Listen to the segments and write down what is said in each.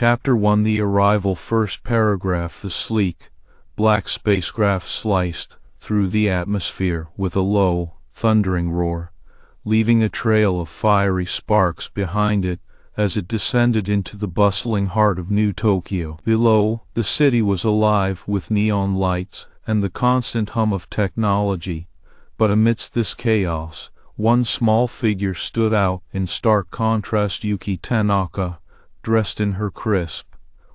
Chapter 1 The Arrival. First paragraph. The sleek, black spacecraft sliced through the atmosphere with a low, thundering roar, leaving a trail of fiery sparks behind it as it descended into the bustling heart of New Tokyo. Below, the city was alive with neon lights and the constant hum of technology, but amidst this chaos, one small figure stood out in stark contrast. Yuki Tanaka, dressed in her crisp,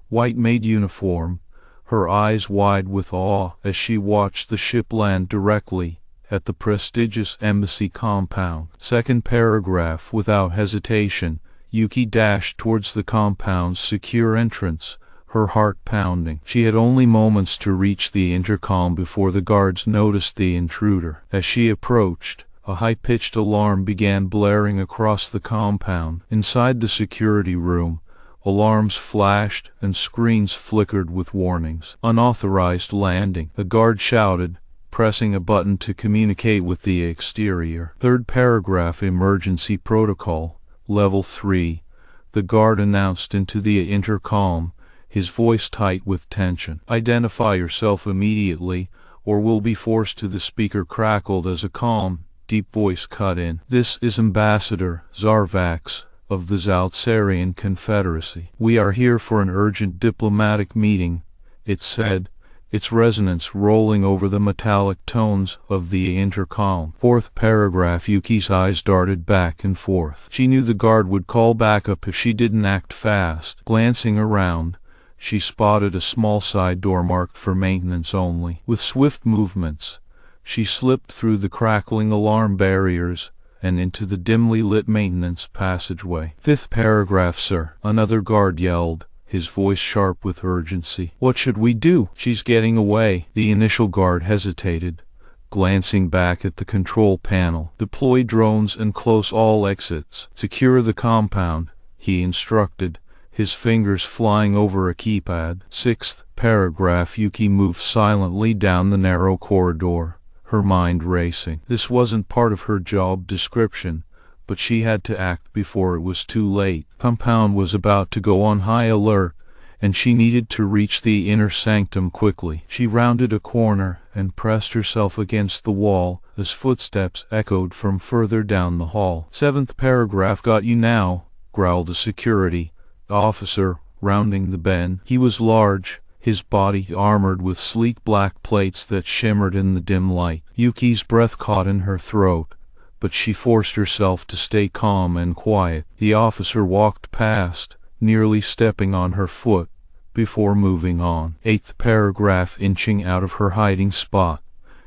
white-made uniform, her eyes wide with awe as she watched the ship land directly at the prestigious embassy compound. Second paragraph. Without hesitation, Yuki dashed towards the compound's secure entrance, her heart pounding. She had only moments to reach the intercom before the guards noticed the intruder. As she approached, a high-pitched alarm began blaring across the compound. Inside the security room, alarms flashed and screens flickered with warnings. Unauthorized landing, a guard shouted, pressing a button to communicate with the exterior. Third paragraph. Emergency protocol, level 3. The guard announced into the intercom, his voice tight with tension. Identify yourself immediately, or will be forced to. The speaker crackled as a calm, deep voice cut in. This is Ambassador Zarvax of the Zaltsarian Confederacy. We are here for an urgent diplomatic meeting, it said, its resonance rolling over the metallic tones of the intercom. Fourth paragraph. Yuki's eyes darted back and forth. She knew the guard would call backup if she didn't act fast. Glancing around, she spotted a small side door marked for maintenance only. With swift movements, she slipped through the crackling alarm barriers and into the dimly lit maintenance passageway. Fifth paragraph. Sir, another guard yelled, his voice sharp with urgency. What should we do? She's getting away. The initial guard hesitated, glancing back at the control panel. Deploy drones and close all exits. Secure the compound, he instructed, his fingers flying over a keypad. Sixth paragraph. Yuki moved silently down the narrow corridor, her mind racing. This wasn't part of her job description, but she had to act before it was too late. Compound was about to go on high alert, and she needed to reach the inner sanctum quickly. She rounded a corner and pressed herself against the wall as footsteps echoed from further down the hall. Seventh paragraph. Got you now, growled a security officer, rounding the bend. He was large, his body armored with sleek black plates that shimmered in the dim light. Yuki's breath caught in her throat, but she forced herself to stay calm and quiet. The officer walked past, nearly stepping on her foot, before moving on. Eighth paragraph. Inching out of her hiding spot,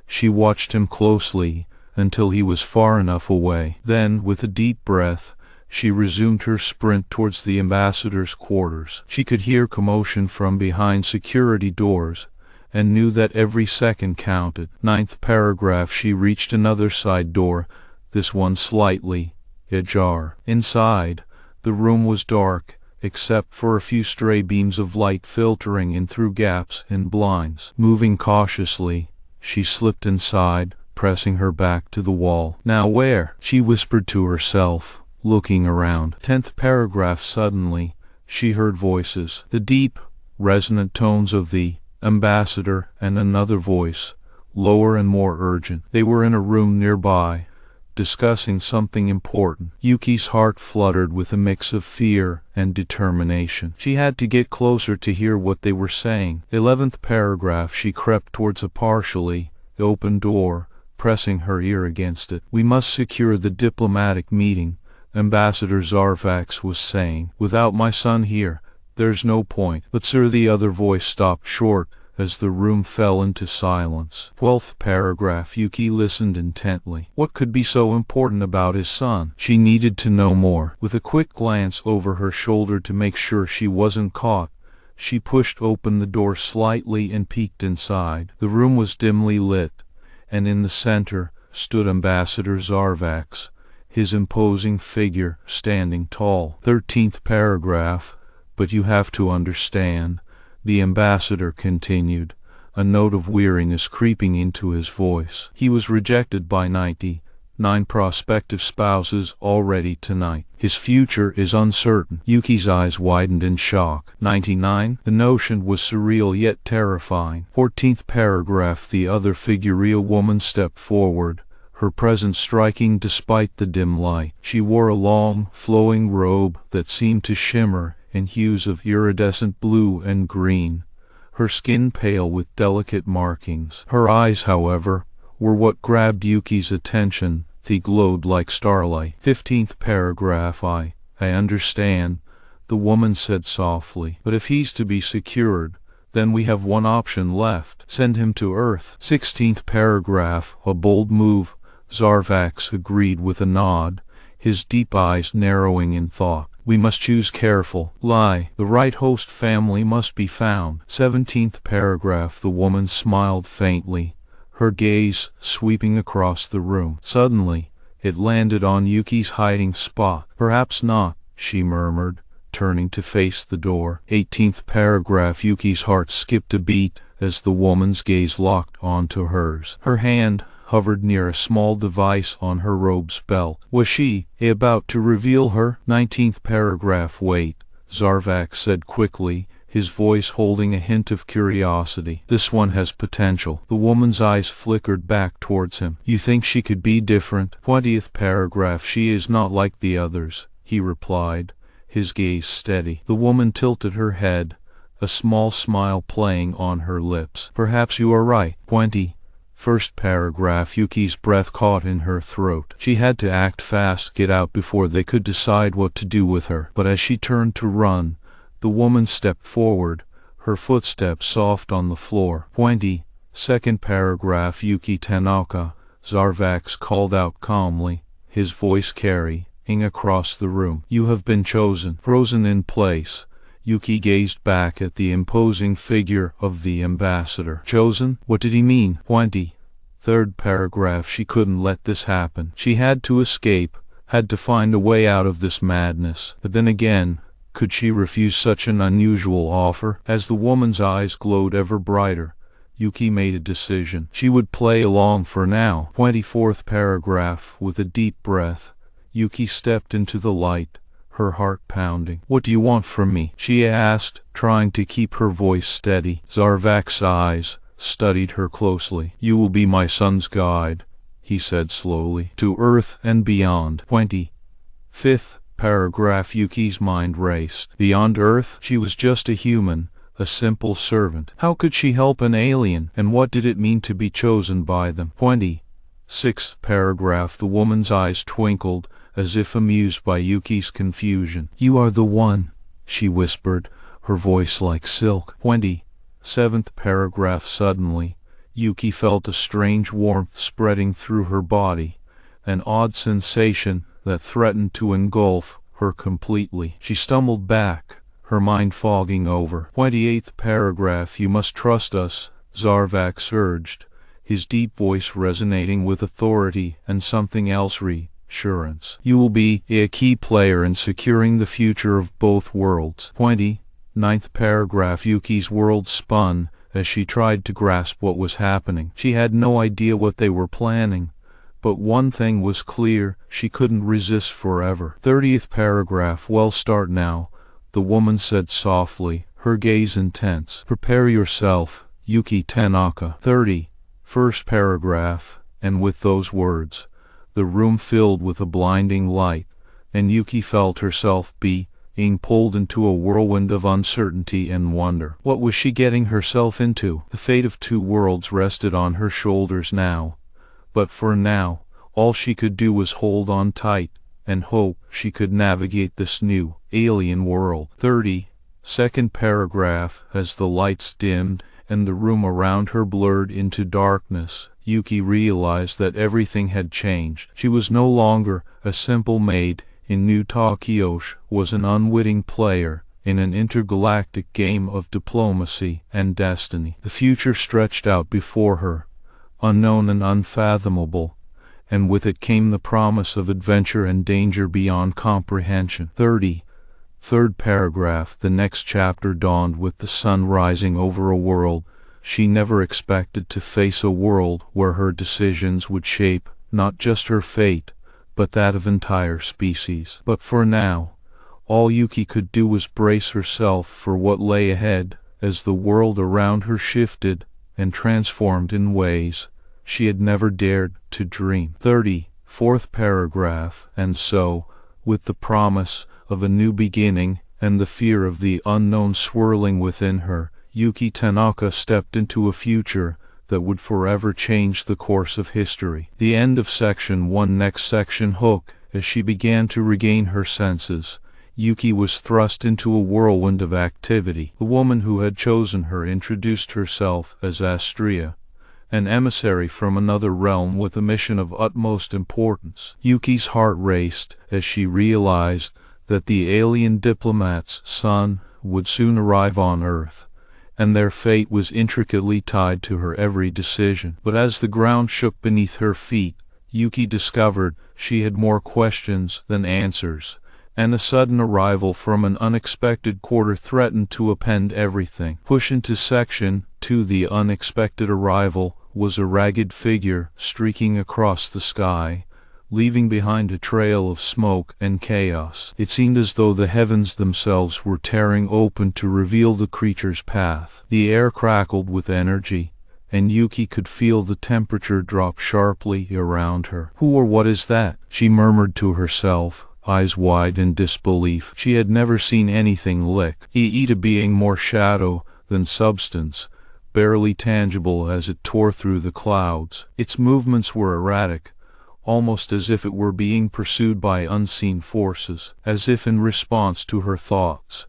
she watched him closely until he was far enough away. Then, with a deep breath, she resumed her sprint towards the ambassador's quarters. She could hear commotion from behind security doors, and knew that every second counted. Ninth paragraph. She reached another side door, this one slightly ajar. Inside, the room was dark, except for a few stray beams of light filtering in through gaps in blinds. Moving cautiously, she slipped inside, pressing her back to the wall. Now where? She whispered to herself, looking around. 10th paragraph. Suddenly, she heard voices, the deep, resonant tones of the ambassador and another voice, lower and more urgent. They were in a room nearby, discussing something important. Yuki's heart fluttered with a mix of fear and determination. She had to get closer to hear what they were saying. 11th paragraph. She crept towards a partially open door, pressing her ear against it. We must secure the diplomatic meeting, Ambassador Zarvax was saying. Without my son here, there's no point. But sir, the other voice stopped short as the room fell into silence. 12th paragraph. Yuki listened intently. What could be so important about his son? She needed to know more. With a quick glance over her shoulder to make sure she wasn't caught, she pushed open the door slightly and peeked inside. The room was dimly lit, and in the center stood Ambassador Zarvax, his imposing figure standing tall. 13th paragraph. But you have to understand, the ambassador continued, a note of weariness creeping into his voice. He was rejected by 99 9 prospective spouses already tonight. His future is uncertain. Yuki's eyes widened in shock. 99. The notion was surreal yet terrifying. 14th paragraph. The other figure, a woman, stepped forward, her presence striking despite the dim light. She wore a long, flowing robe that seemed to shimmer in hues of iridescent blue and green, her skin pale with delicate markings. Her eyes, however, were what grabbed Yuki's attention. They glowed like starlight. 15th paragraph. I understand, the woman said softly. But if he's to be secured, then we have one option left. Send him to Earth. 16th paragraph. A bold move, Zarvax agreed with a nod, his deep eyes narrowing in thought. We must choose careful. Lie. The right host family must be found. 17th paragraph. The woman smiled faintly, her gaze sweeping across the room. Suddenly, it landed on Yuki's hiding spot. Perhaps not, she murmured, turning to face the door. 18th paragraph. Yuki's heart skipped a beat as the woman's gaze locked onto hers. Her hand hovered near a small device on her robe's belt. Was she about to reveal her? 19th paragraph. Wait, Zarvax said quickly, his voice holding a hint of curiosity. This one has potential. The woman's eyes flickered back towards him. You think she could be different? 20th paragraph. She is not like the others, he replied, his gaze steady. The woman tilted her head, a small smile playing on her lips. Perhaps you are right. 21st paragraph. Yuki's breath caught in her throat. She had to act fast, get out before they could decide what to do with her. But as she turned to run, the woman stepped forward, her footsteps soft on the floor. 22nd paragraph. Yuki Tanaka, Zarvax called out calmly, his voice carrying across the room. You have been chosen. Frozen in place, Yuki gazed back at the imposing figure of the ambassador. Chosen? What did he mean? 23rd paragraph. She couldn't let this happen. She had to escape, had to find a way out of this madness. But then again, could she refuse such an unusual offer? As the woman's eyes glowed ever brighter, Yuki made a decision. She would play along for now. 24th paragraph. With a deep breath, Yuki stepped into the light, her heart pounding. What do you want from me? She asked, trying to keep her voice steady. Zarvax's eyes studied her closely. You will be my son's guide, he said slowly, to Earth and beyond. 25th paragraph. Yuki's mind raced. Beyond Earth? She was just a human, a simple servant. How could she help an alien? And what did it mean to be chosen by them? 26th paragraph. The woman's eyes twinkled, as if amused by Yuki's confusion. You are the one, she whispered, her voice like silk. 27th paragraph. Suddenly, Yuki felt a strange warmth spreading through her body, an odd sensation that threatened to engulf her completely. She stumbled back, her mind fogging over. 28th paragraph. You must trust us, Zarvax urged, his deep voice resonating with authority and something else, reassurance. You will be a key player in securing the future of both worlds. 29th paragraph. Yuki's world spun as she tried to grasp what was happening. She had no idea what they were planning, but one thing was clear, she couldn't resist forever. 30th paragraph. Well, start now, the woman said softly, her gaze intense. Prepare yourself, Yuki Tanaka. 31st paragraph. And with those words, the room filled with a blinding light, and Yuki felt herself being pulled into a whirlwind of uncertainty and wonder. What was she getting herself into? The fate of two worlds rested on her shoulders now. But for now, all she could do was hold on tight and hope she could navigate this new, alien world. 32nd paragraph. As the lights dimmed and the room around her blurred into darkness, Yuki realized that everything had changed. She was no longer a simple maid in New Tokyo. She was an unwitting player in an intergalactic game of diplomacy and destiny. The future stretched out before her, unknown and unfathomable, and with it came the promise of adventure and danger beyond comprehension. 33rd paragraph. The next chapter dawned with the sun rising over a world she never expected to face, a world where her decisions would shape not just her fate, but that of entire species. But for now, all Yuki could do was brace herself for what lay ahead, as the world around her shifted and transformed in ways she had never dared to dream. 34th paragraph. And so, with the promise of a new beginning and the fear of the unknown swirling within her, Yuki Tanaka stepped into a future that would forever change the course of history. The end of section 1. Next section. Hook. As she began to regain her senses, Yuki was thrust into a whirlwind of activity. The woman who had chosen her introduced herself as Astria, an emissary from another realm with a mission of utmost importance. Yuki's heart raced as she realized that the alien diplomat's son would soon arrive on Earth, and their fate was intricately tied to her every decision. But as the ground shook beneath her feet, Yuki discovered she had more questions than answers, and a sudden arrival from an unexpected quarter threatened to upend everything. Push into section 2. The unexpected arrival was a ragged figure streaking across the sky, leaving behind a trail of smoke and chaos. It seemed as though the heavens themselves were tearing open to reveal the creature's path. The air crackled with energy, and Yuki could feel the temperature drop sharply around her. Who or what is that? She murmured to herself, eyes wide in disbelief. She had never seen anything like it, a being more shadow than substance, barely tangible as it tore through the clouds. Its movements were erratic, almost as if it were being pursued by unseen forces. As if in response to her thoughts,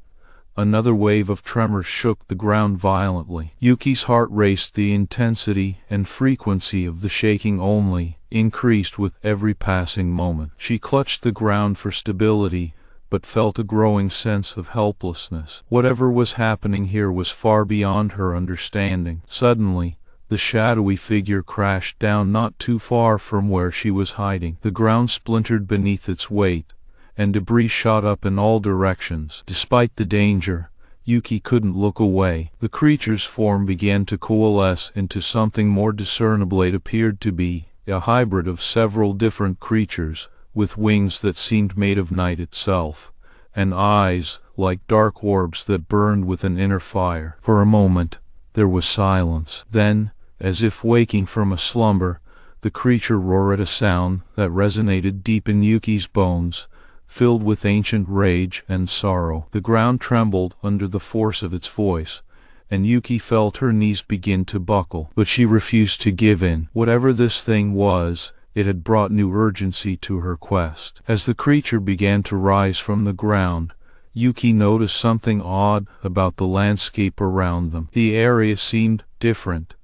another wave of tremors shook the ground violently. Yuki's heart raced. The intensity and frequency of the shaking only increased with every passing moment. She clutched the ground for stability, but felt a growing sense of helplessness. Whatever was happening here was far beyond her understanding. Suddenly, the shadowy figure crashed down not too far from where she was hiding. The ground splintered beneath its weight, and debris shot up in all directions. Despite the danger, Yuki couldn't look away. The creature's form began to coalesce into something more discernible. It appeared to be a hybrid of several different creatures, with wings that seemed made of night itself, and eyes like dark orbs that burned with an inner fire. For a moment, there was silence. Then, as if waking from a slumber, the creature roared a sound that resonated deep in Yuki's bones, filled with ancient rage and sorrow. The ground trembled under the force of its voice, and Yuki felt her knees begin to buckle. But she refused to give in. Whatever this thing was, it had brought new urgency to her quest. As the creature began to rise from the ground, Yuki noticed something odd about the landscape around them. The area seemed different,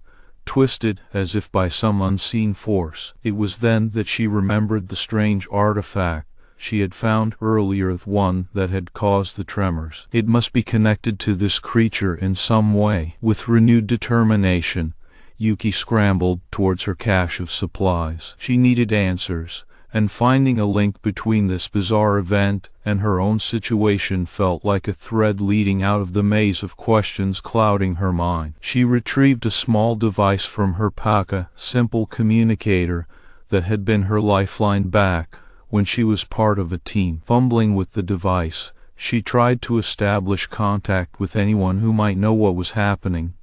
twisted as if by some unseen force. It was then that she remembered the strange artifact she had found earlier, the one that had caused the tremors. It must be connected to this creature in some way. With renewed determination, Yuki scrambled towards her cache of supplies. She needed answers, and finding a link between this bizarre event and her own situation felt like a thread leading out of the maze of questions clouding her mind. She retrieved a small device from her pack, simple communicator that had been her lifeline back when she was part of a team. Fumbling with the device, she tried to establish contact with anyone who might know what was happening,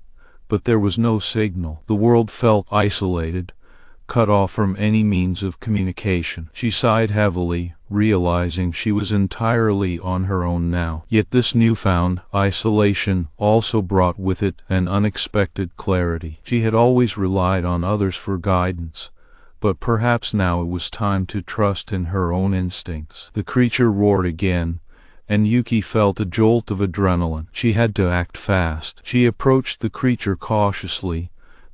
but there was no signal. The world felt isolated, cut off from any means of communication. She sighed heavily, realizing she was entirely on her own now. Yet this newfound isolation also brought with it an unexpected clarity. She had always relied on others for guidance, but perhaps now it was time to trust in her own instincts. The creature roared again, and Yuki felt a jolt of adrenaline. She had to act fast. She approached the creature cautiously,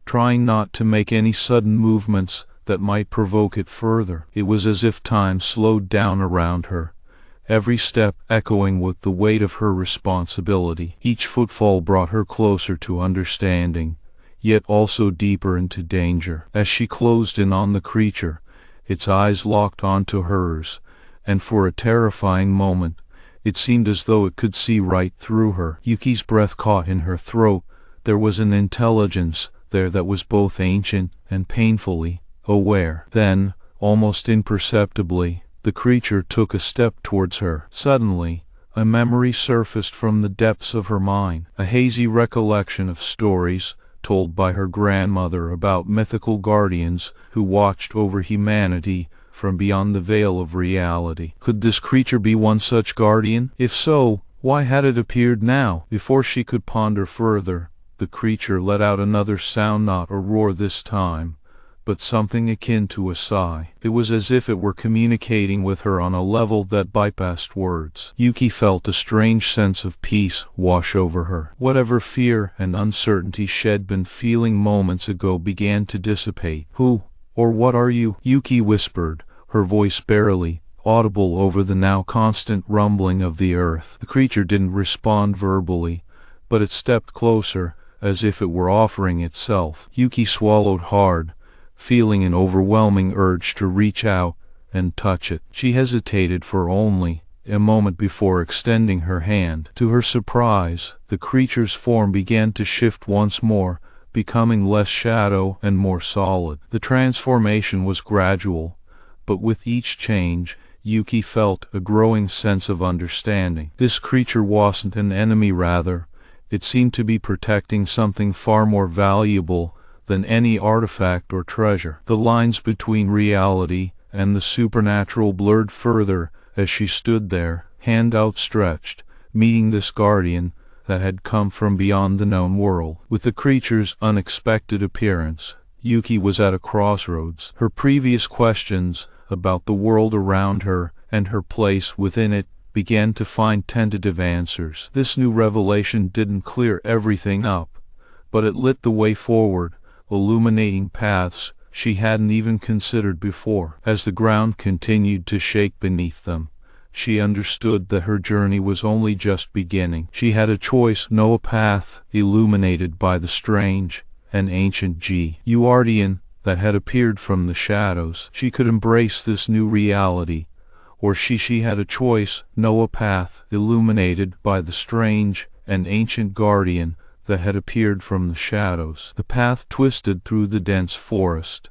trying not to make any sudden movements that might provoke it further. It was as if time slowed down around her, every step echoing with the weight of her responsibility. Each footfall brought her closer to understanding, yet also deeper into danger. As she closed in on the creature, its eyes locked onto hers, and for a terrifying moment, it seemed as though it could see right through her. Yuki's breath caught in her throat. There was an intelligence there that was both ancient and painfully aware. Then, Almost imperceptibly, the creature took a step towards her. Suddenly, a memory surfaced from the depths of her mind, a hazy recollection of stories told by her grandmother about mythical guardians who watched over humanity from beyond the veil of reality. Could this creature be one such guardian? If so, why had it appeared now? Before she could ponder further, the creature let out another sound, not a roar this time, but something akin to a sigh. It was as if it were communicating with her on a level that bypassed words. Yuki felt a strange sense of peace wash over her. Whatever fear and uncertainty she'd been feeling moments ago began to dissipate. "Who or what are you?" Yuki whispered, her voice barely audible over the now constant rumbling of the earth. The creature didn't respond verbally, but it stepped closer, as if it were offering itself. Yuki swallowed hard, feeling an overwhelming urge to reach out and touch it. She hesitated for only a moment before extending her hand. To her surprise, the creature's form began to shift once more, becoming less shadow and more solid. The transformation was gradual, but with each change, Yuki felt a growing sense of understanding. This creature wasn't an enemy, rather, it seemed to be protecting something far more valuable than any artifact or treasure. The lines between reality and the supernatural blurred further as she stood there, hand outstretched, meeting this guardian that had come from beyond the known world. With the creature's unexpected appearance, Yuki was at a crossroads. Her previous questions about the world around her and her place within it began to find tentative answers. This new revelation didn't clear everything up, but it lit the way forward, illuminating paths she hadn't even considered before. As the ground continued to shake beneath them, she understood that her journey was only just beginning. She had a choice: know a path illuminated by the strange and ancient guardian that had appeared from the shadows. She could embrace this new reality, or she had a choice: know a path illuminated by the strange and ancient guardian that had appeared from the shadows. The path twisted through the dense forest,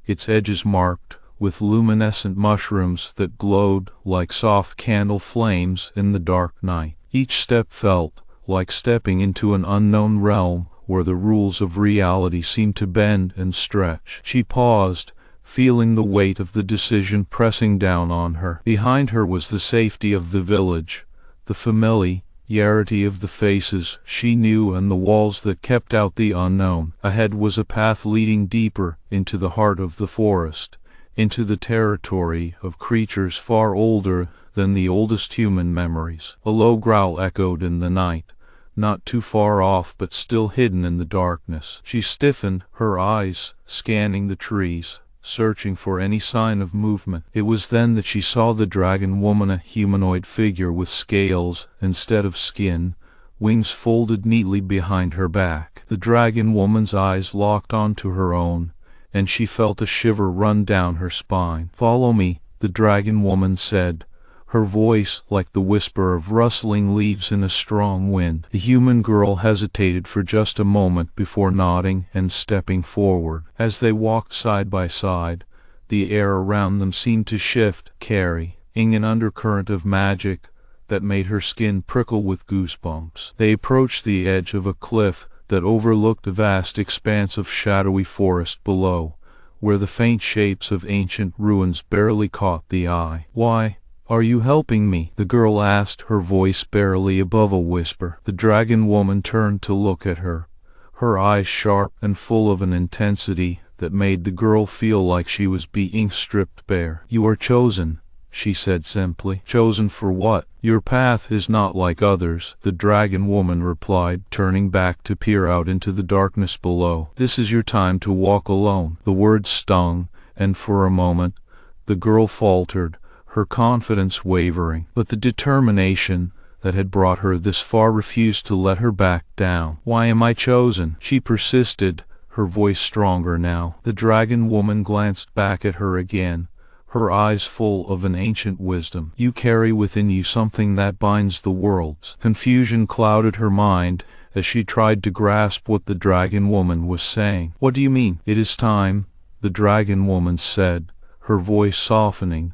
its edges marked with luminescent mushrooms that glowed like soft candle flames in the dark night. Each step felt like stepping into an unknown realm where the rules of reality seemed to bend and stretch. She paused, feeling the weight of the decision pressing down on her. Behind her was the safety of the village, the familiarity of the faces she knew, and the walls that kept out the unknown. Ahead was a path leading deeper into the heart of the forest, into the territory of creatures far older than the oldest human memories. A low growl echoed in the night, not too far off but still hidden in the darkness. She stiffened, her eyes scanning the trees, searching for any sign of movement. It was then that she saw the dragon woman, a humanoid figure with scales instead of skin, wings folded neatly behind her back. The dragon woman's eyes locked onto her own, and she felt a shiver run down her spine. "Follow me," the dragon woman said, her voice like the whisper of rustling leaves in a strong wind. The human girl hesitated for just a moment before nodding and stepping forward. As they walked side by side, the air around them seemed to shift, carrying an undercurrent of magic that made her skin prickle with goosebumps. They approached the edge of a cliff that overlooked a vast expanse of shadowy forest below, where the faint shapes of ancient ruins barely caught the eye. "Why are you helping me?" the girl asked, her voice barely above a whisper. The dragon woman turned to look at her, her eyes sharp and full of an intensity that made the girl feel like she was being stripped bare. "You are chosen," she said simply. "Chosen for what?" "Your path is not like others," the dragon woman replied, turning back to peer out into the darkness below. "This is your time to walk alone." The words stung, and for a moment the girl faltered, her confidence wavering. But the determination that had brought her this far refused to let her back down. "Why am I chosen?" she persisted, her voice stronger now. The dragon woman glanced back at her again, her eyes full of an ancient wisdom. "You carry within you something that binds the worlds." Confusion clouded her mind as she tried to grasp what the dragon woman was saying. "What do you mean?" "It is time," the dragon woman said, her voice softening,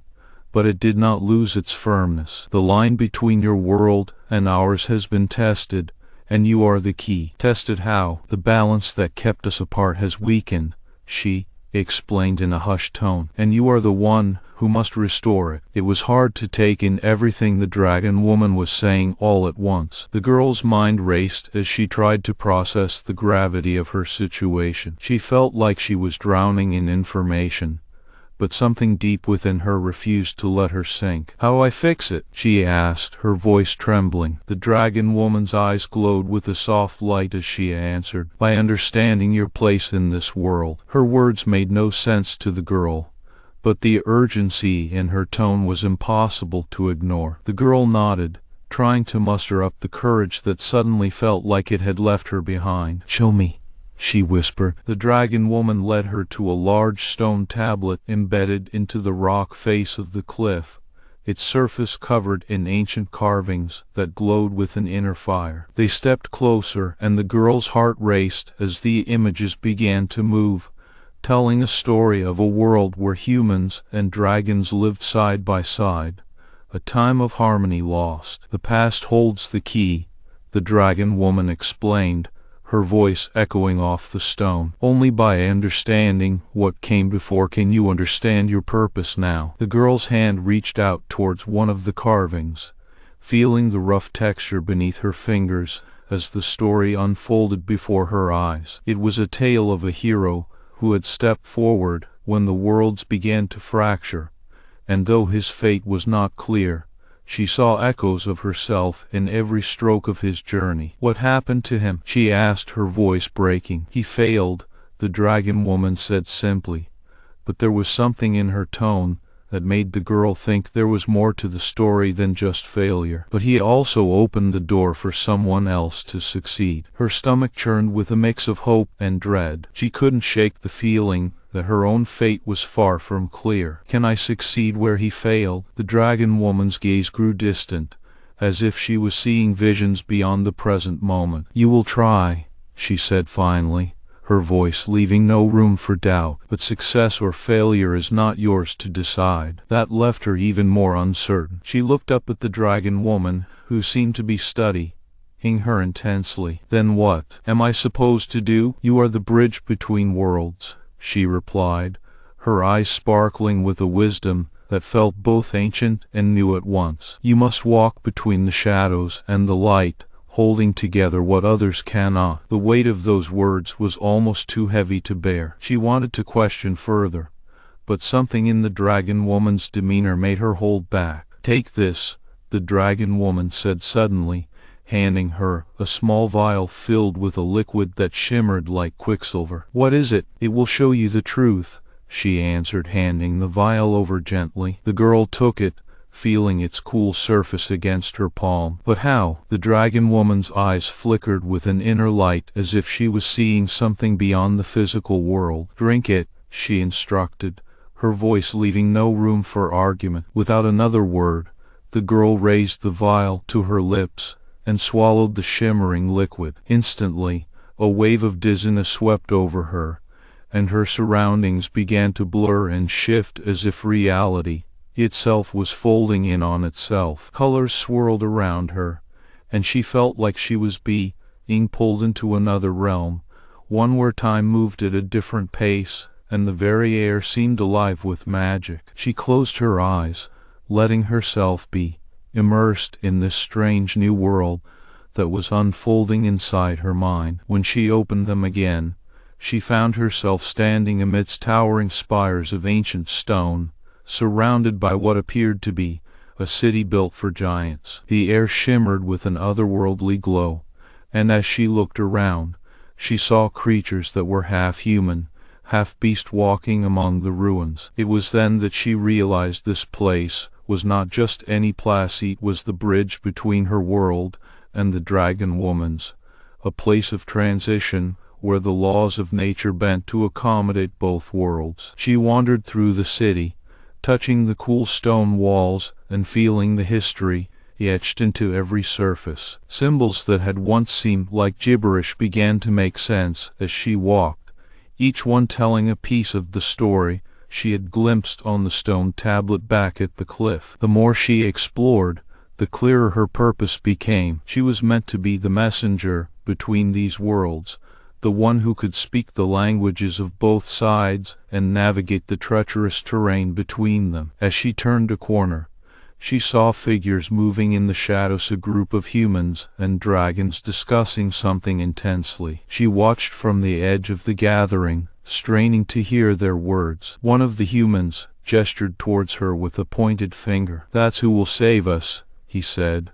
but it did not lose its firmness. "The line between your world and ours has been tested, and you are the key." "Tested how?" "The balance that kept us apart has weakened," she explained in a hushed tone, "and you are the one who must restore it." It was hard to take in everything the dragon woman was saying all at once. The girl's mind raced as she tried to process the gravity of her situation. She felt like she was drowning in information, but something deep within her refused to let her sink. "How I fix it?" she asked, her voice trembling. The dragon woman's eyes glowed with a soft light as she answered, "By understanding your place in this world." Her words made no sense to the girl, but the urgency in her tone was impossible to ignore. The girl nodded, trying to muster up the courage that suddenly felt like it had left her behind. "Show me," she whispered. The dragon woman led her to a large stone tablet embedded into the rock face of the cliff, its surface covered in ancient carvings that glowed with an inner fire. They stepped closer, and the girl's heart raced as the images began to move, telling a story of a world where humans and dragons lived side by side, a time of harmony lost. "The past holds the key," the dragon woman explained, her voice echoing off the stone. "Only by understanding what came before can you understand your purpose now." The girl's hand reached out towards one of the carvings, feeling the rough texture beneath her fingers as the story unfolded before her eyes. It was a tale of a hero who had stepped forward when the worlds began to fracture, and though his fate was not clear, she saw echoes of herself in every stroke of his journey. "What happened to him?" she asked, her voice breaking. "He failed," the dragon woman said simply, but there was something in her tone that made the girl think there was more to the story than just failure. "But he also opened the door for someone else to succeed." Her stomach churned with a mix of hope and dread. She couldn't shake the feeling that her own fate was far from clear. "Can I succeed where he failed?" The dragon woman's gaze grew distant, as if she was seeing visions beyond the present moment. "You will try," she said finally, her voice leaving no room for doubt. "But success or failure is not yours to decide." That left her even more uncertain. She looked up at the dragon woman, who seemed to be studying her intensely. "Then what am I supposed to do?" "You are the bridge between worlds," she replied, her eyes sparkling with a wisdom that felt both ancient and new at once. "You must walk between the shadows and the light, holding together what others cannot." The weight of those words was almost too heavy to bear. She wanted to question further, but something in the dragon woman's demeanor made her hold back. "Take this," the dragon woman said suddenly, handing her a small vial filled with a liquid that shimmered like quicksilver. "What is it?" "It will show you the truth," she answered, handing the vial over gently. The girl took it, feeling its cool surface against her palm. "But how?" The dragon woman's eyes flickered with an inner light, as if she was seeing something beyond the physical world. "Drink it," she instructed, her voice leaving no room for argument. Without another word, the girl raised the vial to her lips and swallowed the shimmering liquid. Instantly, a wave of dizziness swept over her, and her surroundings began to blur and shift as if reality itself was folding in on itself. Colors swirled around her, and she felt like she was being pulled into another realm, one where time moved at a different pace, and the very air seemed alive with magic. She closed her eyes, letting herself be immersed in this strange new world that was unfolding inside her mind. When she opened them again, she found herself standing amidst towering spires of ancient stone, surrounded by what appeared to be a city built for giants. The air shimmered with an otherworldly glow, and as she looked around, she saw creatures that were half human, half beast walking among the ruins. It was then that she realized this place was not just any place, it was the bridge between her world and the dragon woman's, a place of transition where the laws of nature bent to accommodate both worlds. She wandered through the city, touching the cool stone walls and feeling the history etched into every surface. Symbols that had once seemed like gibberish began to make sense as she walked, each one telling a piece of the story she had glimpsed on the stone tablet back at the cliff. The more she explored, the clearer her purpose became. She was meant to be the messenger between these worlds, the one who could speak the languages of both sides and navigate the treacherous terrain between them. As she turned a corner, she saw figures moving in the shadows, a group of humans and dragons discussing something intensely. She watched from the edge of the gathering, straining to hear their words. One of the humans gestured towards her with a pointed finger. "That's who will save us," he said,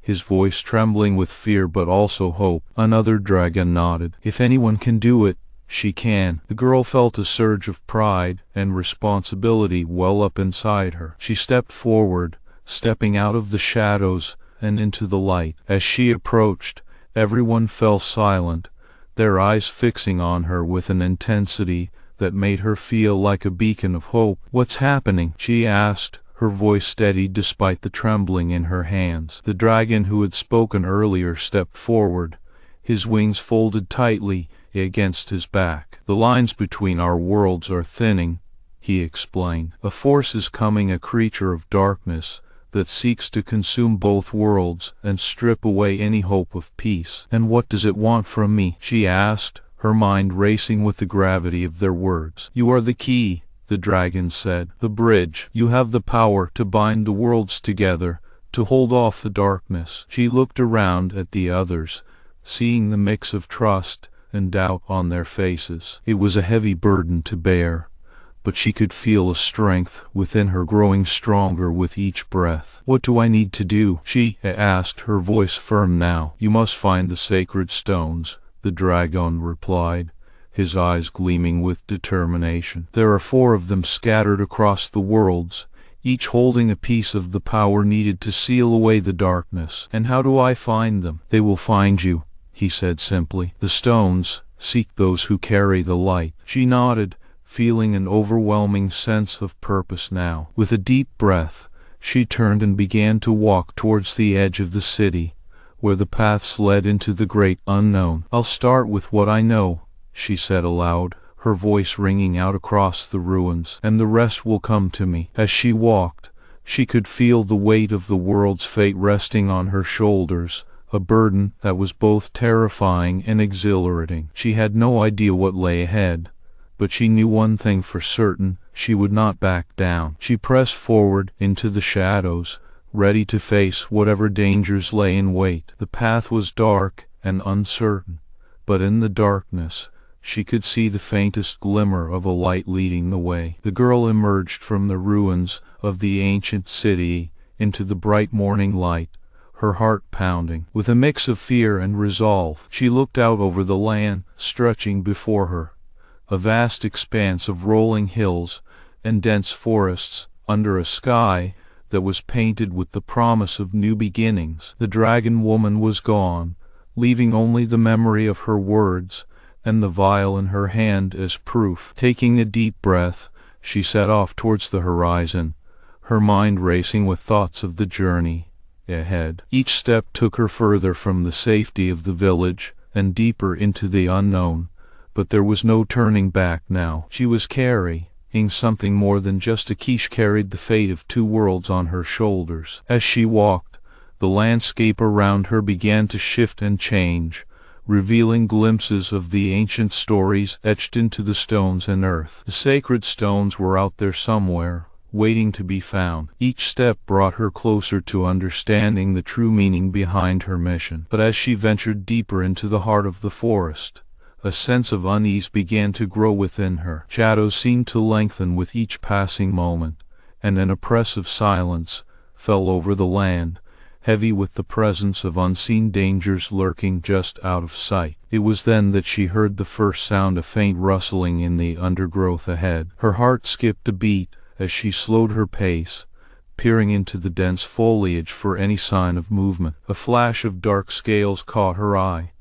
his voice trembling with fear but also hope. Another dragon nodded. "If anyone can do it, she can." The girl felt a surge of pride and responsibility well up inside her. She stepped forward, stepping out of the shadows and into the light. As she approached, everyone fell silent, their eyes fixing on her with an intensity that made her feel like a beacon of hope. "What's happening?" she asked, her voice steady despite the trembling in her hands. The dragon who had spoken earlier stepped forward, his wings folded tightly against his back. "The lines between our worlds are thinning," he explained. "A force is coming, a creature of darkness that seeks to consume both worlds and strip away any hope of peace." "And what does it want from me?" she asked, her mind racing with the gravity of their words. "You are the key," the dragon said. "The bridge. You have the power to bind the worlds together, to hold off the darkness." She looked around at the others, seeing the mix of trust and doubt on their faces. It was a heavy burden to bear, but she could feel a strength within her growing stronger with each breath. "What do I need to do?" she asked, her voice firm now. "You must find the sacred stones," the dragon replied, his eyes gleaming with determination. "There are 4 of them scattered across the worlds, each holding a piece of the power needed to seal away the darkness." "And how do I find them?" "They will find you," he said simply. "The stones seek those who carry the light." She nodded, feeling an overwhelming sense of purpose now. With a deep breath, she turned and began to walk towards the edge of the city, where the paths led into the great unknown. "I'll start with what I know," she said aloud, her voice ringing out across the ruins, "and the rest will come to me." As she walked, she could feel the weight of the world's fate resting on her shoulders, a burden that was both terrifying and exhilarating. She had no idea what lay ahead, but she knew one thing for certain: she would not back down. She pressed forward into the shadows, ready to face whatever dangers lay in wait. The path was dark and uncertain, but in the darkness, she could see the faintest glimmer of a light leading the way. The girl emerged from the ruins of the ancient city into the bright morning light, her heart pounding. With a mix of fear and resolve, she looked out over the land stretching before her, a vast expanse of rolling hills and dense forests under a sky that was painted with the promise of new beginnings. The dragon woman was gone, leaving only the memory of her words and the vial in her hand as proof. Taking a deep breath, she set off towards the horizon, her mind racing with thoughts of the journey ahead. Each step took her further from the safety of the village and deeper into the unknown, but there was no turning back now. She was carrying something more than just a key. She carried the fate of 2 worlds on her shoulders. As she walked, the landscape around her began to shift and change, revealing glimpses of the ancient stories etched into the stones and earth. The sacred stones were out there somewhere, waiting to be found. Each step brought her closer to understanding the true meaning behind her mission. But as she ventured deeper into the heart of the forest, a sense of unease began to grow within her. Shadows seemed to lengthen with each passing moment, and an oppressive silence fell over the land, heavy with the presence of unseen dangers lurking just out of sight. It was then that she heard the first sound, a faint rustling in the undergrowth ahead. Her heart skipped a beat as she slowed her pace, peering into the dense foliage for any sign of movement. A flash of dark scales caught her eye,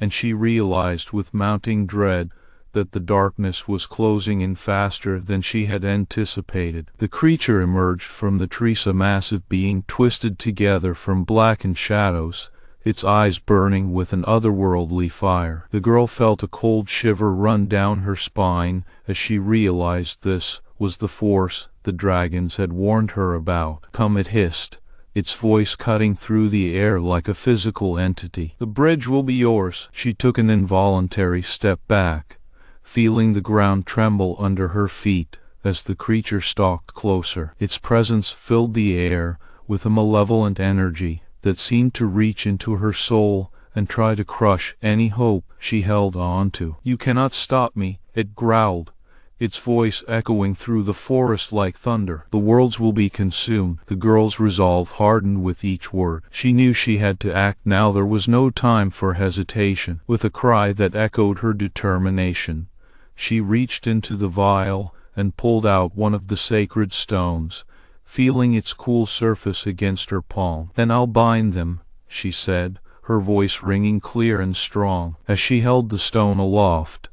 and she realized with mounting dread that the darkness was closing in faster than she had anticipated. The creature emerged from the trees, a massive being twisted together from blackened shadows, its eyes burning with an otherworldly fire. The girl felt a cold shiver run down her spine as she realized this was the force the dragons had warned her about. "Come," it hissed, its voice cutting through the air like a physical entity. "The bridge will be yours." She took an involuntary step back, feeling the ground tremble under her feet as the creature stalked closer. Its presence filled the air with a malevolent energy that seemed to reach into her soul and try to crush any hope she held on to. "You cannot stop me," it growled, its voice echoing through the forest like thunder. "The worlds will be consumed." The girl's resolve hardened with each word. She knew she had to act now. There was no time for hesitation. With a cry that echoed her determination, she reached into the vial and pulled out one of the sacred stones, feeling its cool surface against her palm. "Then I'll bind them," she said, her voice ringing clear and strong. As she held the stone aloft,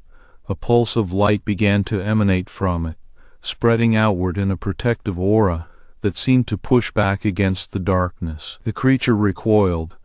a pulse of light began to emanate from it, spreading outward in a protective aura that seemed to push back against the darkness. The creature recoiled,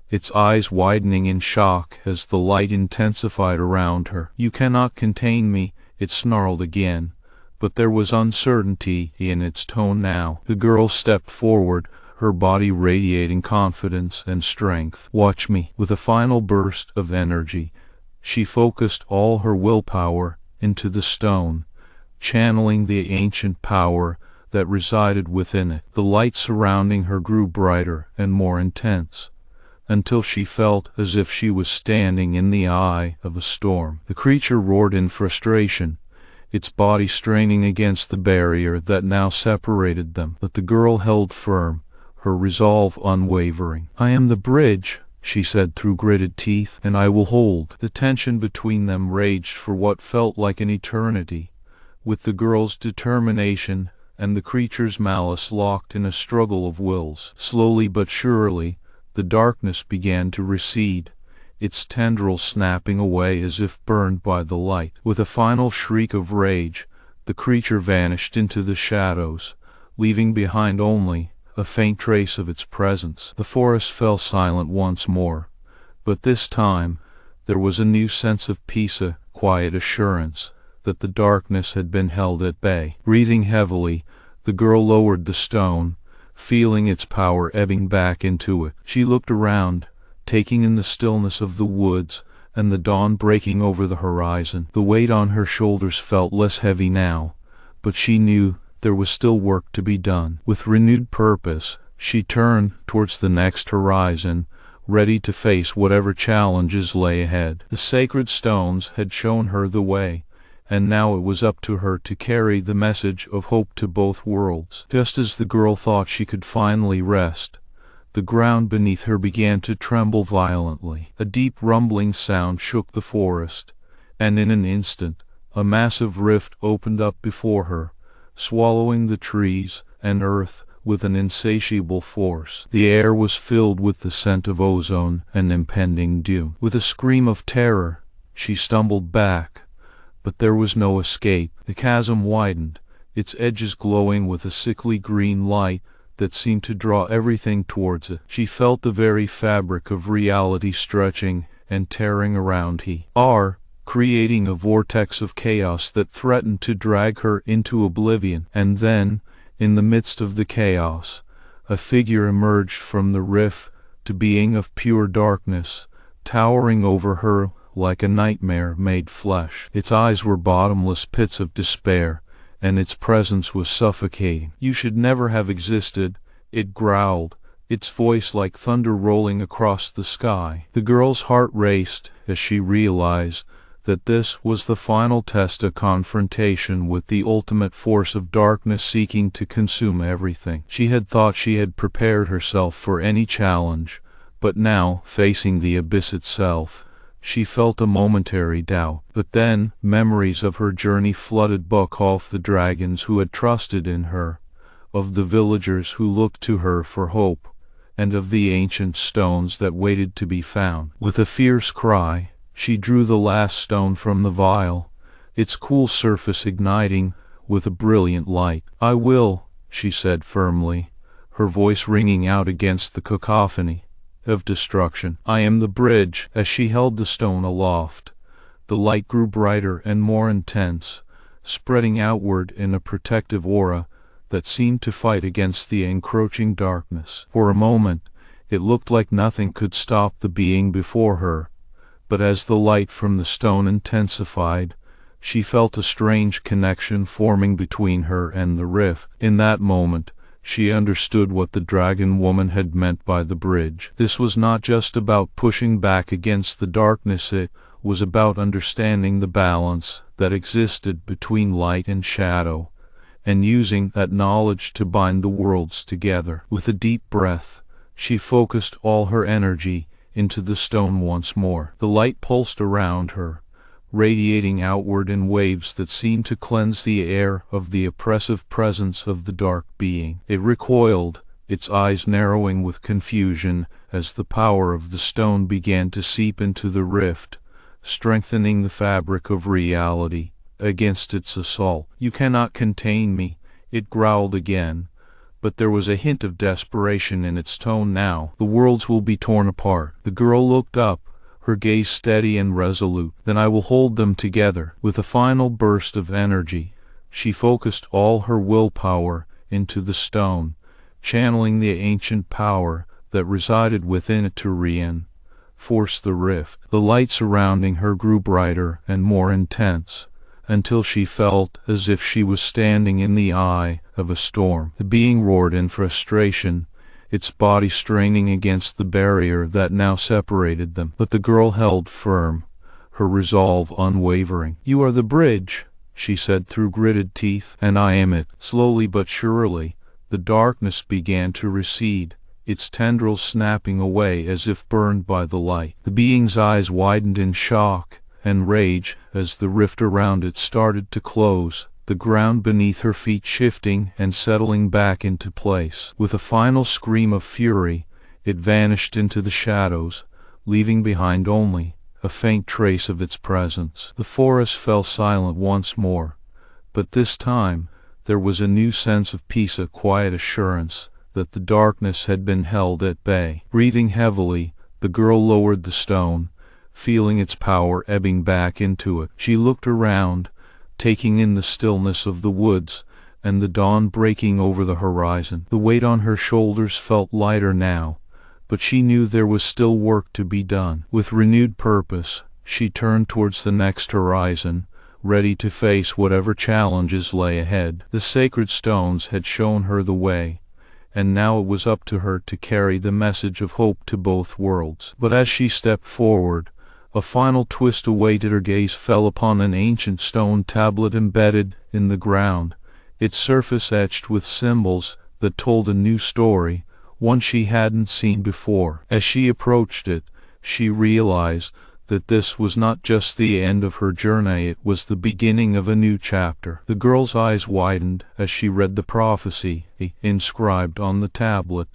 its eyes widening in shock as the light intensified around her. "You cannot contain me," it snarled again, but there was uncertainty in its tone now. The girl stepped forward, her body radiating confidence and strength. "Watch me." With a final burst of energy, she focused all her willpower into the stone, channeling the ancient power that resided within it. The light surrounding her grew brighter and more intense, until she felt as if she was standing in the eye of a storm. The creature roared in frustration, its body straining against the barrier that now separated them. But the girl held firm, her resolve unwavering. "I am the bridge," she said through gritted teeth, "and I will hold." The tension between them raged for what felt like an eternity, with the girl's determination and the creature's malice locked in a struggle of wills. Slowly but surely, the darkness began to recede, its tendrils snapping away as if burned by the light. With a final shriek of rage, the creature vanished into the shadows, leaving behind only a faint trace of its presence. The forest fell silent once more, but this time there was a new sense of peace, a quiet assurance that the darkness had been held at bay. Breathing heavily, the girl lowered the stone, feeling its power ebbing back into it. She looked around, taking in the stillness of the woods and the dawn breaking over the horizon. The weight on her shoulders felt less heavy now, but she knew there was still work to be done. With renewed purpose, she turned towards the next horizon, ready to face whatever challenges lay ahead. The sacred stones had shown her the way, and now it was up to her to carry the message of hope to both worlds. Just as the girl thought she could finally rest, the ground beneath her began to tremble violently. A deep rumbling sound shook the forest, and in an instant, a massive rift opened up before her, swallowing the trees and earth with an insatiable force. The air was filled with the scent of ozone and impending doom. With a scream of terror, she stumbled back, but there was no escape. The chasm widened, its edges glowing with a sickly green light that seemed to draw everything towards it. She felt the very fabric of reality stretching and tearing around her, creating a vortex of chaos that threatened to drag her into oblivion. And then, in the midst of the chaos, a figure emerged from the rift, a being of pure darkness, towering over her like a nightmare made flesh. Its eyes were bottomless pits of despair, and its presence was suffocating. "You should never have existed," it growled, its voice like thunder rolling across the sky. The girl's heart raced as she realized that this was the final test, a confrontation with the ultimate force of darkness seeking to consume everything. She had thought she had prepared herself for any challenge, but now, facing the abyss itself, she felt a momentary doubt. But then, memories of her journey flooded back, of the dragons who had trusted in her, of the villagers who looked to her for hope, and of the ancient stones that waited to be found. With a fierce cry, she drew the last stone from the vial, its cool surface igniting with a brilliant light. "I will," she said firmly, her voice ringing out against the cacophony of destruction. "I am the bridge." As she held the stone aloft, the light grew brighter and more intense, spreading outward in a protective aura that seemed to fight against the encroaching darkness. For a moment, it looked like nothing could stop the being before her, but as the light from the stone intensified, she felt a strange connection forming between her and the rift. In that moment, she understood what the dragon woman had meant by the bridge. This was not just about pushing back against the darkness, it was about understanding the balance that existed between light and shadow, and using that knowledge to bind the worlds together. With a deep breath, she focused all her energy into the stone once more. The light pulsed around her, radiating outward in waves that seemed to cleanse the air of the oppressive presence of the dark being. It recoiled, its eyes narrowing with confusion as the power of the stone began to seep into the rift, strengthening the fabric of reality against its assault. "You cannot contain me," it growled again, but there was a hint of desperation in its tone now. "The worlds will be torn apart." The girl looked up, her gaze steady and resolute. "Then I will hold them together." With a final burst of energy, she focused all her willpower into the stone, channeling the ancient power that resided within it to reinforce the rift. The light surrounding her grew brighter and more intense, until she felt as if she was standing in the eye of a storm. The being roared in frustration, its body straining against the barrier that now separated them. But the girl held firm, her resolve unwavering. "You are the bridge," she said through gritted teeth. "And I am it." Slowly but surely, the darkness began to recede, its tendrils snapping away as if burned by the light. The being's eyes widened in shock and rage as the rift around it started to close, the ground beneath her feet shifting and settling back into place. With a final scream of fury, it vanished into the shadows, leaving behind only a faint trace of its presence. The forest fell silent once more, but this time there was a new sense of peace, a quiet assurance that the darkness had been held at bay. Breathing heavily, the girl lowered the stone, feeling its power ebbing back into it. She looked around, taking in the stillness of the woods and the dawn breaking over the horizon. The weight on her shoulders felt lighter now, but she knew there was still work to be done. With renewed purpose, she turned towards the next horizon, ready to face whatever challenges lay ahead. The sacred stones had shown her the way, and now it was up to her to carry the message of hope to both worlds. But as she stepped forward, a final twist awaited. Her gaze fell upon an ancient stone tablet embedded in the ground, its surface etched with symbols that told a new story, one she hadn't seen before. As she approached it, she realized that this was not just the end of her journey, it was the beginning of a new chapter. The girl's eyes widened as she read the prophecy inscribed on the tablet,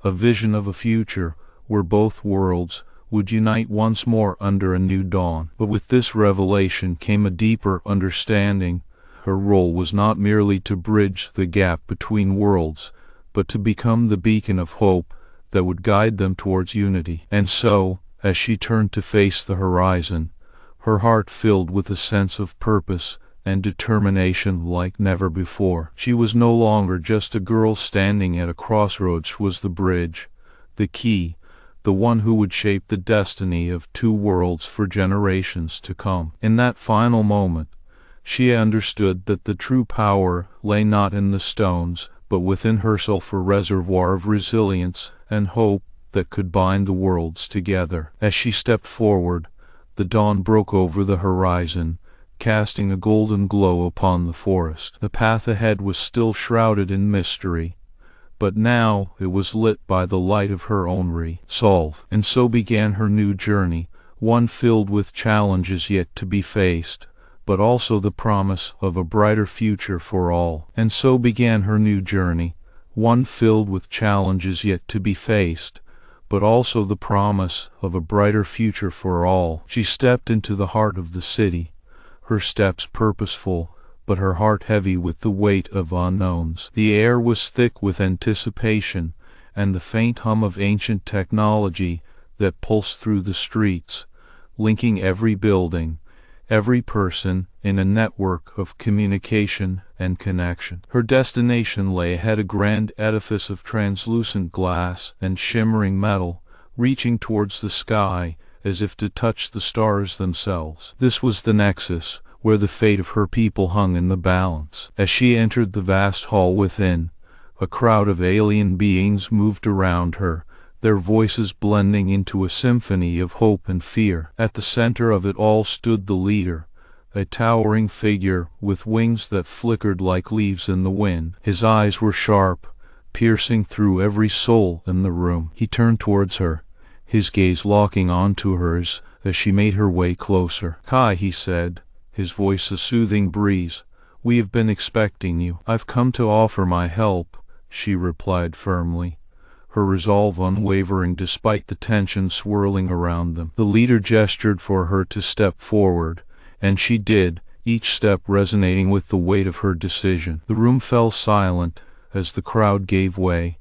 a vision of a future where both worlds would unite once more under a new dawn. But with this revelation came a deeper understanding. Her role was not merely to bridge the gap between worlds, but to become the beacon of hope that would guide them towards unity. And so, as she turned to face the horizon, her heart filled with a sense of purpose and determination like never before. She was no longer just a girl standing at a crossroads. She was the bridge, the key, the one who would shape the destiny of two worlds for generations to come. In that final moment, she understood that the true power lay not in the stones, but within herself, a reservoir of resilience and hope that could bind the worlds together. As she stepped forward, the dawn broke over the horizon, casting a golden glow upon the forest. The path ahead was still shrouded in mystery, but now it was lit by the light of her own resolve. And so began her new journey, one filled with challenges yet to be faced, but also the promise of a brighter future for all. And so began her new journey, one filled with challenges yet to be faced, but also the promise of a brighter future for all. She stepped into the heart of the city, her steps purposeful, but her heart heavy with the weight of unknowns. The air was thick with anticipation and the faint hum of ancient technology that pulsed through the streets, linking every building, every person in a network of communication and connection. Her destination lay ahead, a grand edifice of translucent glass and shimmering metal, reaching towards the sky as if to touch the stars themselves. This was the nexus, where the fate of her people hung in the balance. As she entered the vast hall within, a crowd of alien beings moved around her, their voices blending into a symphony of hope and fear. At the center of it all stood the leader, a towering figure with wings that flickered like leaves in the wind. His eyes were sharp, piercing through every soul in the room. He turned towards her, his gaze locking onto hers as she made her way closer. "Kai," he said, his voice a soothing breeze, "we have been expecting you." "I've come to offer my help," she replied firmly, her resolve unwavering despite the tension swirling around them. The leader gestured for her to step forward, and she did, each step resonating with the weight of her decision. The room fell silent as the crowd gave way,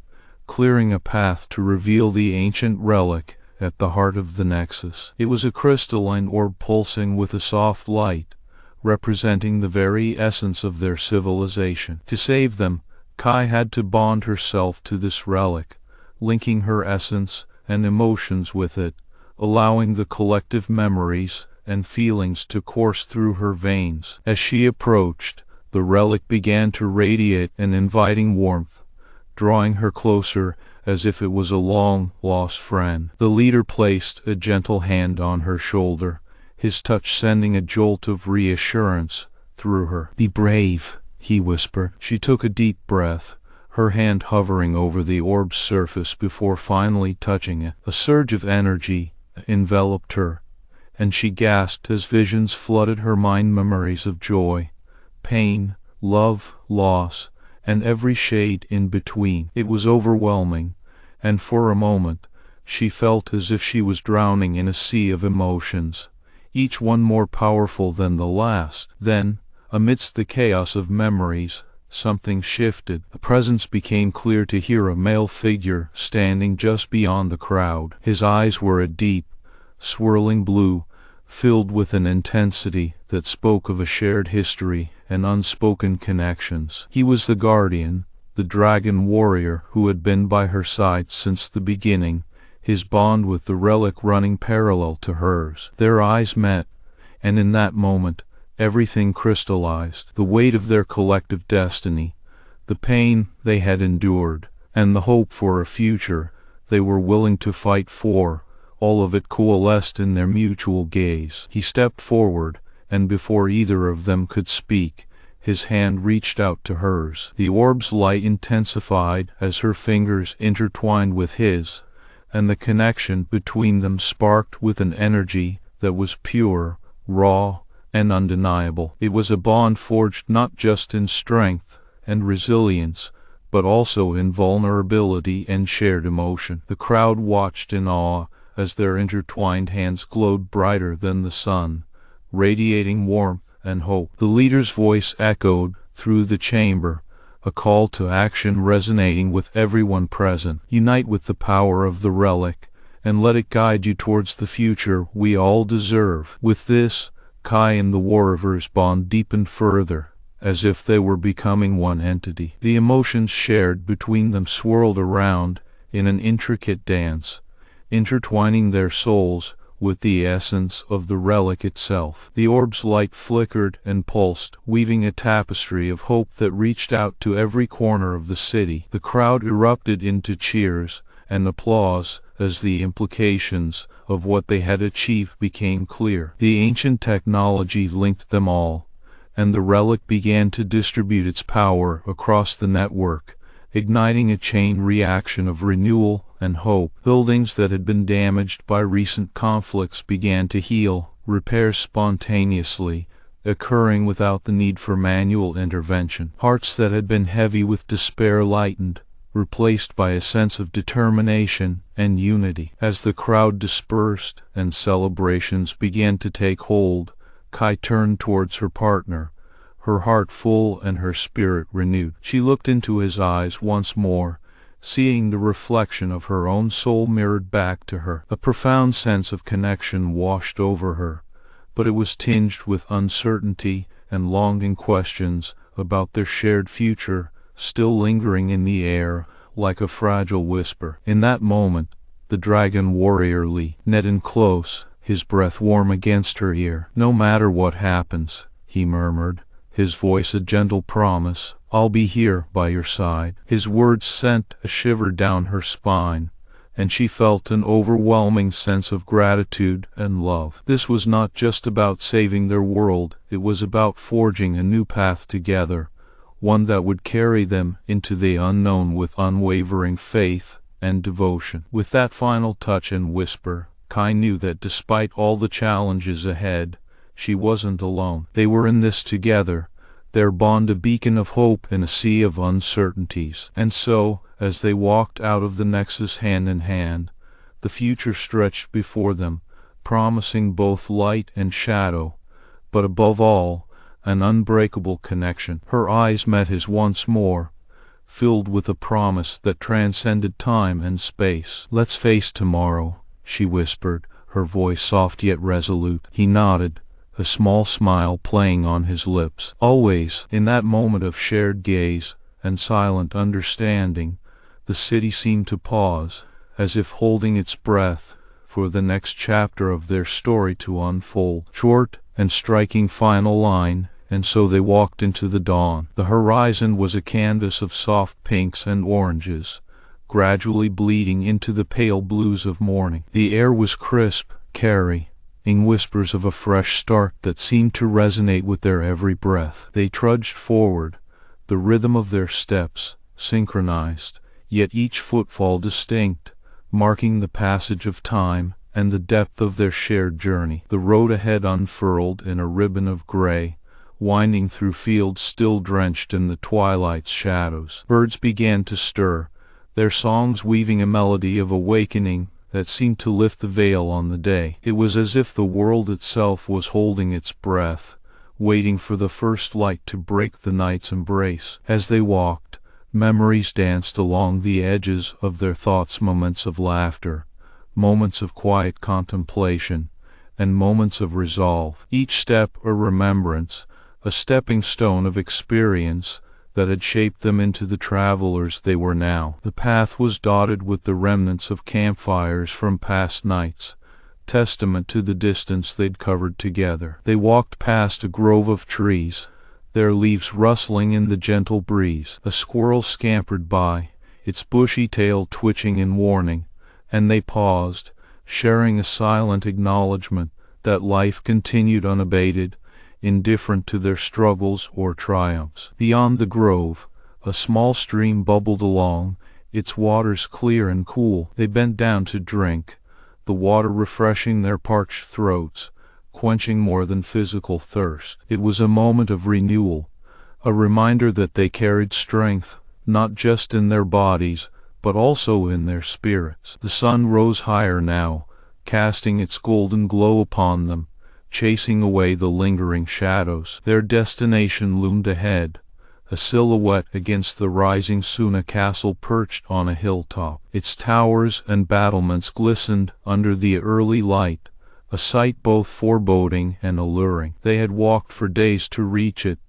clearing a path to reveal the ancient relic at the heart of the nexus. It was a crystalline orb pulsing with a soft light, representing the very essence of their civilization. To save them, Kai had to bond herself to this relic, linking her essence and emotions with it, allowing the collective memories and feelings to course through her veins. As she approached, the relic began to radiate an inviting warmth, drawing her closer as if it was a long-lost friend. The leader placed a gentle hand on her shoulder, his touch sending a jolt of reassurance through her. "Be brave," he whispered. She took a deep breath, her hand hovering over the orb's surface before finally touching it. A surge of energy enveloped her, and she gasped as visions flooded her mind, memories of joy, pain, love, loss, and every shade in between. It was overwhelming, and for a moment she felt as if she was drowning in a sea of emotions, each one more powerful than the last. Then, amidst the chaos of memories, something shifted. A presence became clear to her, a male figure standing just beyond the crowd. His eyes were a deep, swirling blue, filled with an intensity that spoke of a shared history and unspoken connections. He was the guardian, the dragon warrior who had been by her side since the beginning, his bond with the relic running parallel to hers. Their eyes met, and in that moment, everything crystallized. The weight of their collective destiny, the pain they had endured, and the hope for a future they were willing to fight for, all of it coalesced in their mutual gaze. He stepped forward, and before either of them could speak, his hand reached out to hers. The orb's light intensified as her fingers intertwined with his, and the connection between them sparked with an energy that was pure, raw, and undeniable. It was a bond forged not just in strength and resilience, but also in vulnerability and shared emotion. The crowd watched in awe as their intertwined hands glowed brighter than the sun, radiating warmth and hope. The leader's voice echoed through the chamber, a call to action resonating with everyone present. "Unite with the power of the relic, and let it guide you towards the future we all deserve." With this, Kai and the warrior's bond deepened further, as if they were becoming one entity. The emotions shared between them swirled around in an intricate dance, intertwining their souls with the essence of the relic itself. The orb's light flickered and pulsed, weaving a tapestry of hope that reached out to every corner of the city. The crowd erupted into cheers and applause as the implications of what they had achieved became clear. The ancient technology linked them all, and the relic began to distribute its power across the network, igniting a chain reaction of renewal and hope. Buildings that had been damaged by recent conflicts began to heal, repairs spontaneously, occurring without the need for manual intervention. Hearts that had been heavy with despair lightened, replaced by a sense of determination and unity. As the crowd dispersed and celebrations began to take hold, Kai turned towards her partner, her heart full and her spirit renewed. She looked into his eyes once more, seeing the reflection of her own soul mirrored back to her. A profound sense of connection washed over her, but it was tinged with uncertainty and longing, questions about their shared future still lingering in the air like a fragile whisper. In that moment, the dragon warrior leaned in close, his breath warm against her ear. "No matter what happens," he murmured, his voice a gentle promise, "I'll be here by your side." His words sent a shiver down her spine, and she felt an overwhelming sense of gratitude and love. This was not just about saving their world, it was about forging a new path together, one that would carry them into the unknown with unwavering faith and devotion. With that final touch and whisper, Kai knew that despite all the challenges ahead, she wasn't alone. They were in this together, their bond a beacon of hope in a sea of uncertainties. And so, as they walked out of the Nexus hand in hand, the future stretched before them, promising both light and shadow, but above all, an unbreakable connection. Her eyes met his once more, filled with a promise that transcended time and space. "Let's face tomorrow," she whispered, her voice soft yet resolute. He nodded, a small smile playing on his lips. Always, in that moment of shared gaze and silent understanding, the city seemed to pause, as if holding its breath for the next chapter of their story to unfold. Short and striking final line, and so they walked into the dawn. The horizon was a canvas of soft pinks and oranges, gradually bleeding into the pale blues of morning. The air was crisp, carrying whispers of a fresh start that seemed to resonate with their every breath. They trudged forward, the rhythm of their steps synchronized, yet each footfall distinct, marking the passage of time and the depth of their shared journey. The road ahead unfurled in a ribbon of gray, winding through fields still drenched in the twilight's shadows. Birds began to stir, their songs weaving a melody of awakening that seemed to lift the veil on the day. It was as if the world itself was holding its breath, waiting for the first light to break the night's embrace. As they walked, memories danced along the edges of their thoughts, moments of laughter, moments of quiet contemplation, and moments of resolve. Each step a remembrance, a stepping stone of experience that had shaped them into the travelers they were now. The path was dotted with the remnants of campfires from past nights, testament to the distance they'd covered together. They walked past a grove of trees, their leaves rustling in the gentle breeze. A squirrel scampered by, its bushy tail twitching in warning, and they paused, sharing a silent acknowledgement that life continued unabated, indifferent to their struggles or triumphs. Beyond the grove, a small stream bubbled along, its waters clear and cool. They bent down to drink, the water refreshing their parched throats, quenching more than physical thirst. It was a moment of renewal, a reminder that they carried strength, not just in their bodies, but also in their spirits. The sun rose higher now, casting its golden glow upon them, chasing away the lingering shadows. Their destination loomed ahead, a silhouette against the rising sun, a castle perched on a hilltop. Its towers and battlements glistened under the early light, a sight both foreboding and alluring. They had walked for days to reach it,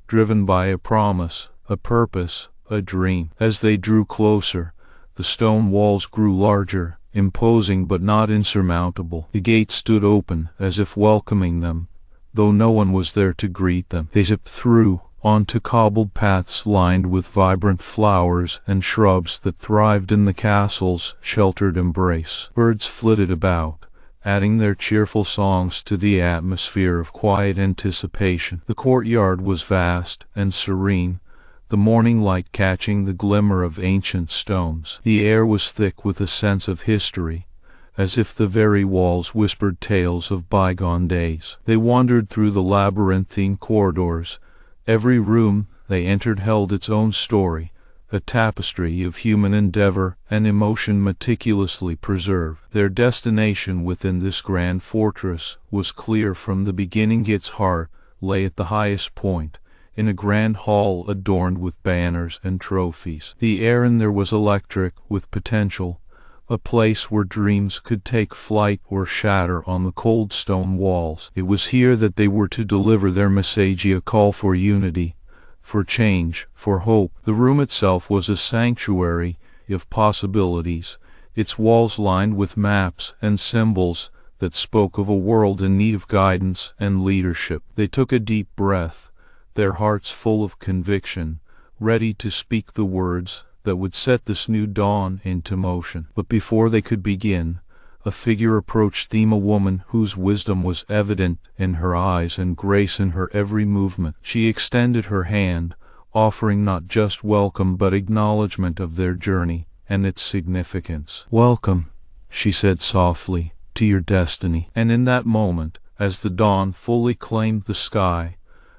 driven by a promise, a purpose, a dream. As they drew closer, the stone walls grew larger, imposing but not insurmountable. The gate stood open, as if welcoming them, though no one was there to greet them. They zipped through, onto cobbled paths lined with vibrant flowers and shrubs that thrived in the castle's sheltered embrace. Birds flitted about, adding their cheerful songs to the atmosphere of quiet anticipation. The courtyard was vast and serene, the morning light catching the glimmer of ancient stones. The air was thick with a sense of history, as if the very walls whispered tales of bygone days. They wandered through the labyrinthine corridors. Every room they entered held its own story, a tapestry of human endeavor and emotion meticulously preserved. Their destination within this grand fortress was clear from the beginning. Its heart lay at the highest point, in a grand hall adorned with banners and trophies. The air in there was electric with potential, a place where dreams could take flight or shatter on the cold stone walls. It was here that they were to deliver their message, a call for unity, for change, for hope. The room itself was a sanctuary of possibilities, its walls lined with maps and symbols that spoke of a world in need of guidance and leadership. They took a deep breath, their hearts full of conviction, ready to speak the words that would set this new dawn into motion. But before they could begin, a figure approached them, a woman whose wisdom was evident in her eyes and grace in her every movement. She extended her hand, offering not just welcome but acknowledgment of their journey and its significance. "Welcome," she said softly, "to your destiny." And in that moment, as the dawn fully claimed the sky,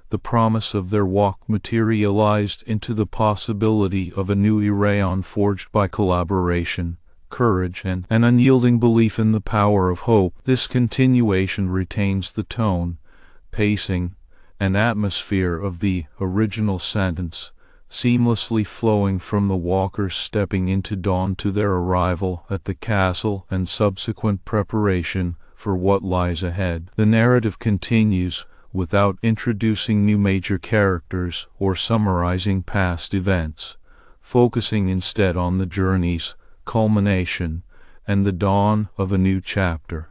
the promise of their walk materialized into the possibility of a new era forged by collaboration, courage, and an unyielding belief in the power of hope. This continuation retains the tone, pacing, and atmosphere of the original sentence, seamlessly flowing from the walkers stepping into dawn to their arrival at the castle and subsequent preparation for what lies ahead. The narrative continues without introducing new major characters or summarizing past events, focusing instead on the journey's culmination and the dawn of a new chapter.